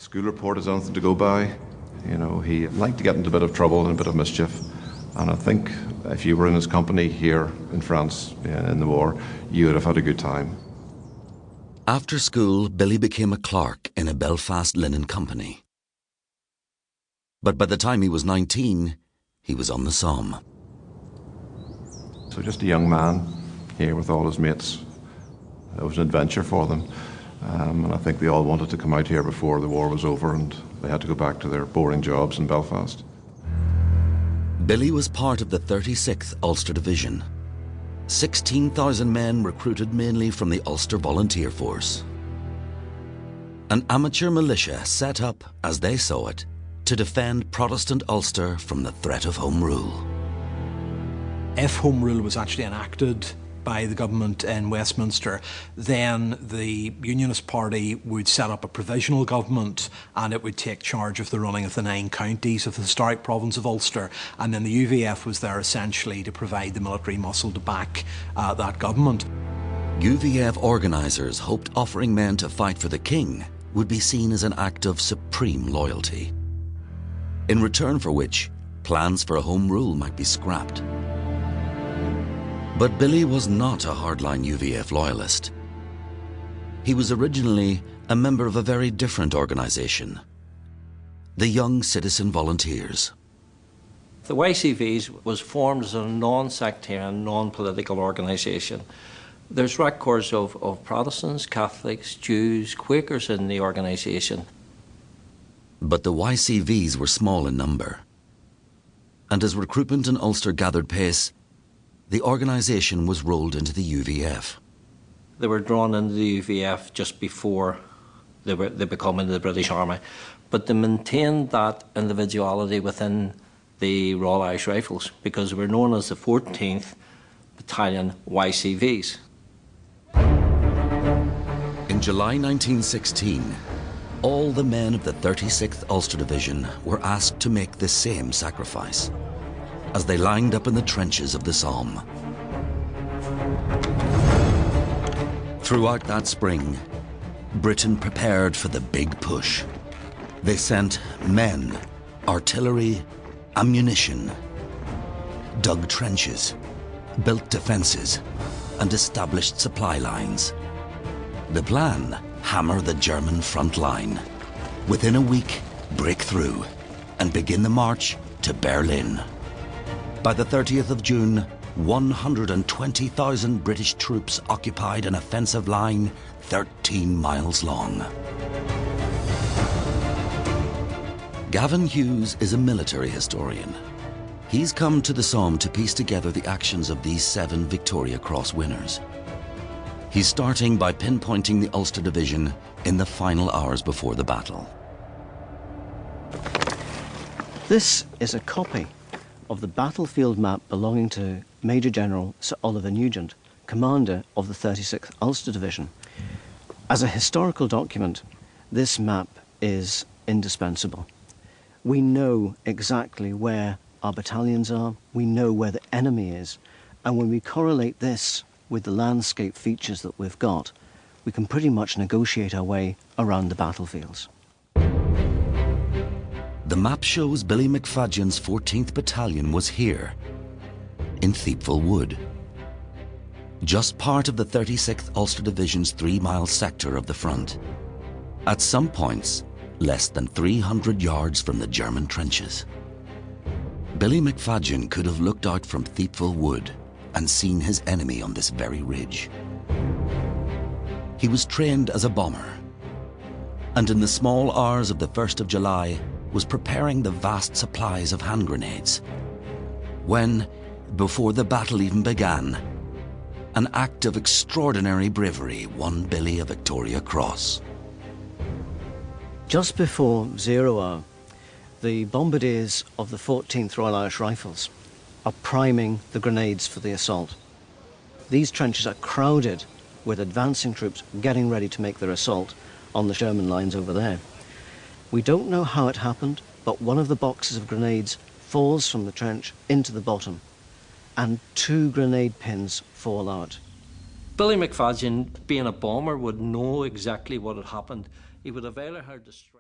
School report is anything to go by. You know, he liked to get into a bit of trouble and a bit of mischief. And I think if you were in his company here in France in the war, you would have had a good time. After school, Billy became a clerk in a Belfast linen company. But by the time he was 19, he was on the Somme. So just a young man here with all his mates. It was an adventure for them. And I think they all wanted to come out here before the war was over and they had to go back to their boring jobs in Belfast. Billy was part of the 36th Ulster Division. 16,000 men recruited mainly from the Ulster Volunteer Force. An amateur militia set up, as they saw it, to defend Protestant Ulster from the threat of Home Rule. If Home Rule was actually enacted by the government in Westminster, then the Unionist Party would set up a provisional government and it would take charge of the running of the 9 counties of the historic province of Ulster, and then the UVF was there essentially to provide the military muscle to back that government. UVF organisers hoped offering men to fight for the king would be seen as an act of supreme loyalty, in return for which plans for a Home Rule might be scrapped. But Billy was not a hardline UVF loyalist. He was originally a member of a very different organisation, the Young Citizen Volunteers. The YCVs was formed as a non-sectarian, non-political organisation. There's records of Protestants, Catholics, Jews, Quakers in the organisation. But the YCVs were small in number. And as recruitment in Ulster gathered pace, the organisation was rolled into the UVF. They were drawn into the UVF just before they become into the British Army, but they maintained that individuality within the Royal Irish Rifles because they were known as the 14th Battalion YCVs. In July 1916, all the men of the 36th Ulster Division were asked to make the same sacrifice as they lined up in the trenches of the Somme. Throughout that spring, Britain prepared for the big push. They sent men, artillery, ammunition, dug trenches, built defences, and established supply lines. The plan: hammer the German front line. Within a week, break through and begin the march to Berlin. By the 30th of June, 120,000 British troops occupied an offensive line 13 miles long. Gavin Hughes is a military historian. He's come to the Somme to piece together the actions of these 7 Victoria Cross winners. He's starting by pinpointing the Ulster Division in the final hours before the battle. This is a copy of the battlefield map belonging to Major General Sir Oliver Nugent, commander of the 36th Ulster Division. As a historical document, this map is indispensable. We know exactly where our battalions are, we know where the enemy is, and when we correlate this with the landscape features that we've got, we can pretty much negotiate our way around the battlefields. The map shows Billy McFadyen's 14th Battalion was here, in Thiepval Wood, just part of the 36th Ulster Division's 3-mile sector of the front. At some points, less than 300 yards from the German trenches. Billy McFadyen could have looked out from Thiepval Wood and seen his enemy on this very ridge. He was trained as a bomber, and in the small hours of the 1st of July was preparing the vast supplies of hand grenades, when, before the battle even began, an act of extraordinary bravery won Billy a Victoria Cross. Just before 0 hour, the bombardiers of the 14th Royal Irish Rifles are priming the grenades for the assault. These trenches are crowded with advancing troops getting ready to make their assault on the Sherman lines over there. We don't know how it happened, but one of the boxes of grenades falls from the trench into the bottom, and 2 grenade pins fall out. Billy McFadyen, being a bomber, would know exactly what had happened. He would have either heard the strike.